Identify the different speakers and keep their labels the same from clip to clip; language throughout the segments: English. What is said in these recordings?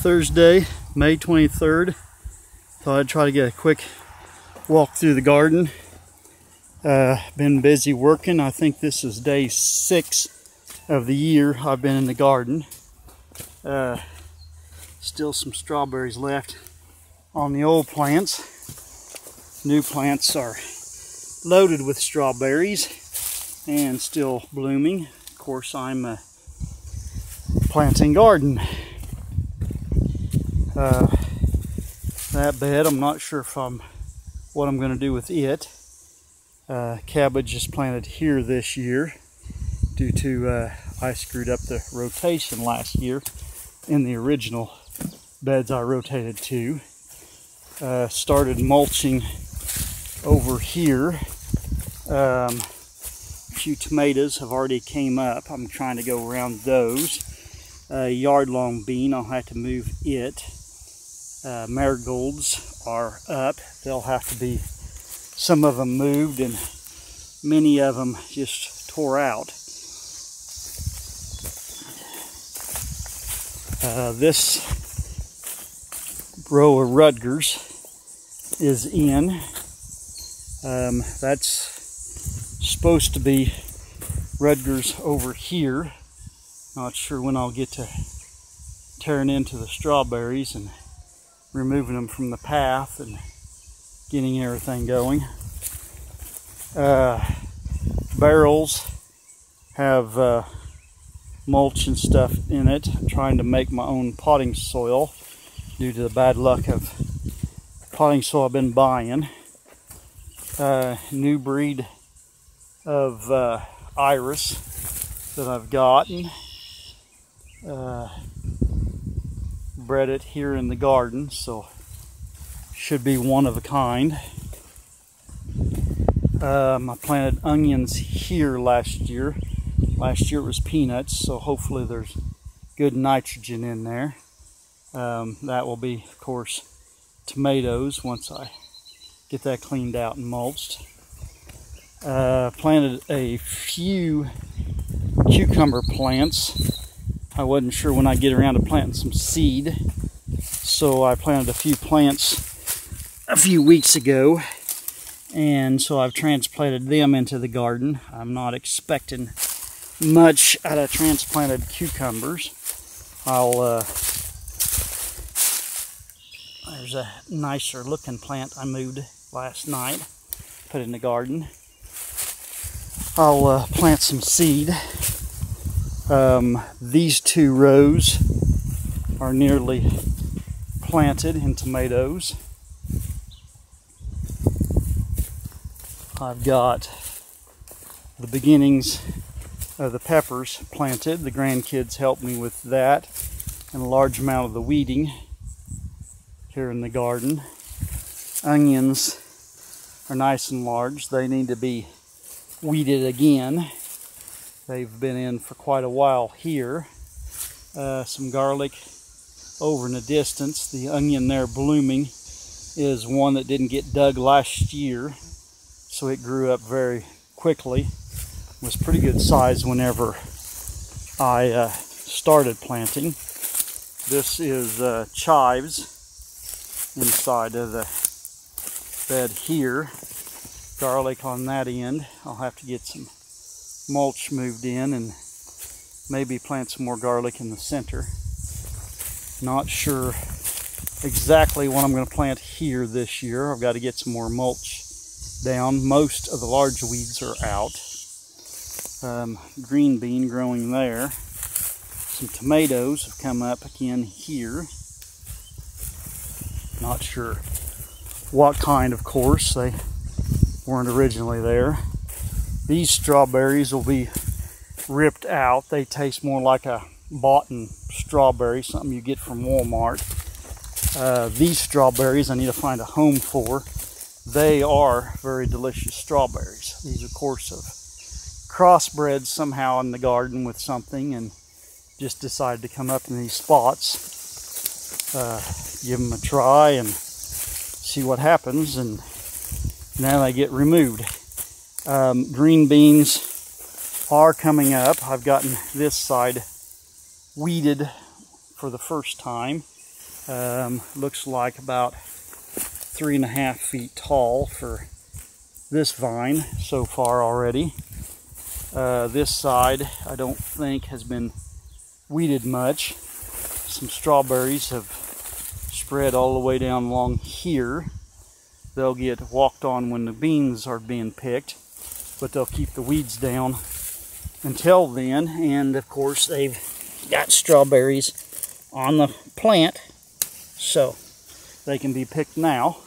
Speaker 1: Thursday, May 23rd. Thought I'd try to get a quick walk through the garden. Been busy working. I think this is day 6 of the year I've been in the garden. Still some strawberries left on the old plants. New plants are loaded with strawberries and still blooming. Of course, I'm planting garden. That bed, I'm not sure if what I'm going to do with it. Cabbage is planted here this year due to I screwed up the rotation last year in the original beds I rotated to. Started mulching over here. A few tomatoes have already came up. I'm trying to go around those. Yard-long bean, I'll have to move it. Marigolds are up. They'll have to be, some of them moved and many of them just tore out. This row of Rutgers is in. That's supposed to be Rutgers over here. Not sure when I'll get to tearing into the strawberries and removing them from the path and getting everything going. Barrels have mulch and stuff in it. I'm trying to make my own potting soil due to the bad luck of potting soil I've been buying. New breed of iris that I've gotten. Bred it here in the garden, so should be one of a kind. I planted onions here last year. Last year it was peanuts, so hopefully there's good nitrogen in there. That will be, of course, tomatoes once I get that cleaned out and mulched. Planted a few cucumber plants. I wasn't sure when I'd get around to planting some seed, so I planted a few plants a few weeks ago, and so I've transplanted them into the garden. I'm not expecting much out of transplanted cucumbers. There's a nicer looking plant I moved last night, put in the garden. I'll plant some seed. These 2 rows are nearly planted in tomatoes. I've got the beginnings of the peppers planted. The grandkids helped me with that, and a large amount of the weeding here in the garden. Onions are nice and large. They need to be weeded again. They've been in for quite a while here. Some garlic over in the distance. The onion there blooming is one that didn't get dug last year, so it grew up very quickly. It was pretty good size whenever I started planting. This is chives inside of the bed here. Garlic on that end. I'll have to get some mulch moved in and maybe plant some more garlic in the center. Not sure exactly what I'm going to plant here this year. I've got to get some more mulch down. Most of the large weeds are out. Green bean growing there. Some tomatoes have come up again here. Not sure what kind, of course. They weren't originally there. These strawberries will be ripped out. They taste more like a boughten strawberry, something you get from Walmart. These strawberries I need to find a home for. They are very delicious strawberries. These, of course, have crossbred somehow in the garden with something and just decided to come up in these spots. Give them a try and see what happens, and now they get removed. Green beans are coming up. I've gotten this side weeded for the first time. Looks like about 3.5 feet tall for this vine so far already. This side I don't think has been weeded much. Some strawberries have spread all the way down along here. They'll get walked on when the beans are being picked, but they'll keep the weeds down until then. And of course they've got strawberries on the plant, so they can be picked now.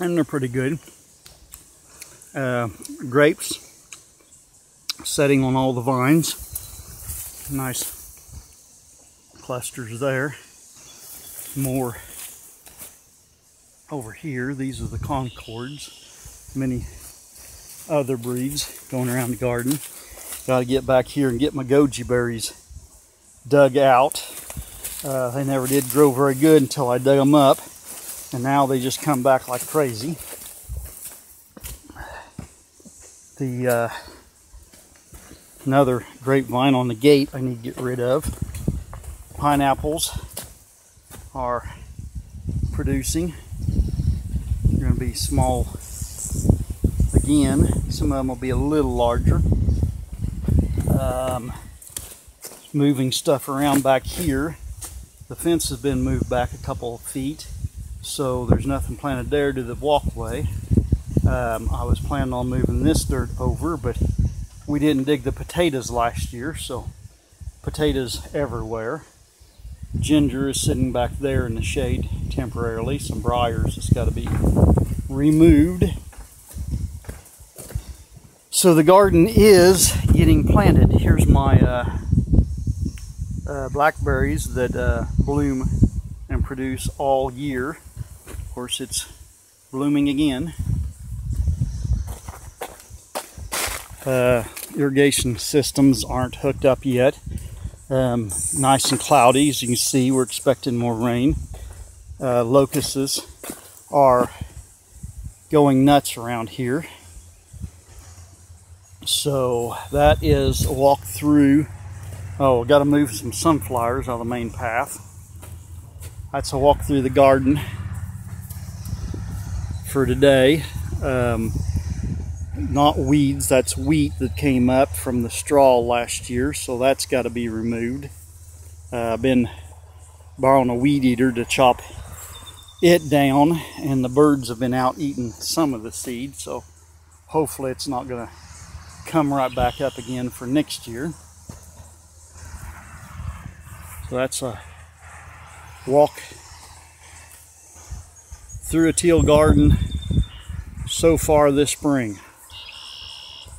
Speaker 1: And they're pretty good. Grapes setting on all the vines. Nice clusters there. More over here. These are the Concords. Many other breeds going around the garden. Got to get back here and get my goji berries dug out. They never did grow very good until I dug them up, and now they just come back like crazy. Another grapevine on the gate I need to get rid of. Pineapples are producing. They're going to be small again. Some of them will be a little larger. Moving stuff around back here. The fence has been moved back a couple of feet, so there's nothing planted there to the walkway. I was planning on moving this dirt over, but we didn't dig the potatoes last year, so potatoes everywhere. Ginger is sitting back there in the shade temporarily. Some briars has got to be removed. So the garden is getting planted. Here's my blackberries that bloom and produce all year. Of course, it's blooming again. Irrigation systems aren't hooked up yet. Nice and cloudy, as you can see. We're expecting more rain. Locusts are going nuts around here. So that is a walk through. Oh, got to move some sunflowers out of the main path. That's a walk through the garden for today. Not weeds, that's wheat that came up from the straw last year, so that's got to be removed. I've been borrowing a weed eater to chop it down, and the birds have been out eating some of the seed, so hopefully it's not going to come right back up again for next year. So that's a walk through Aiteall Garden so far this spring.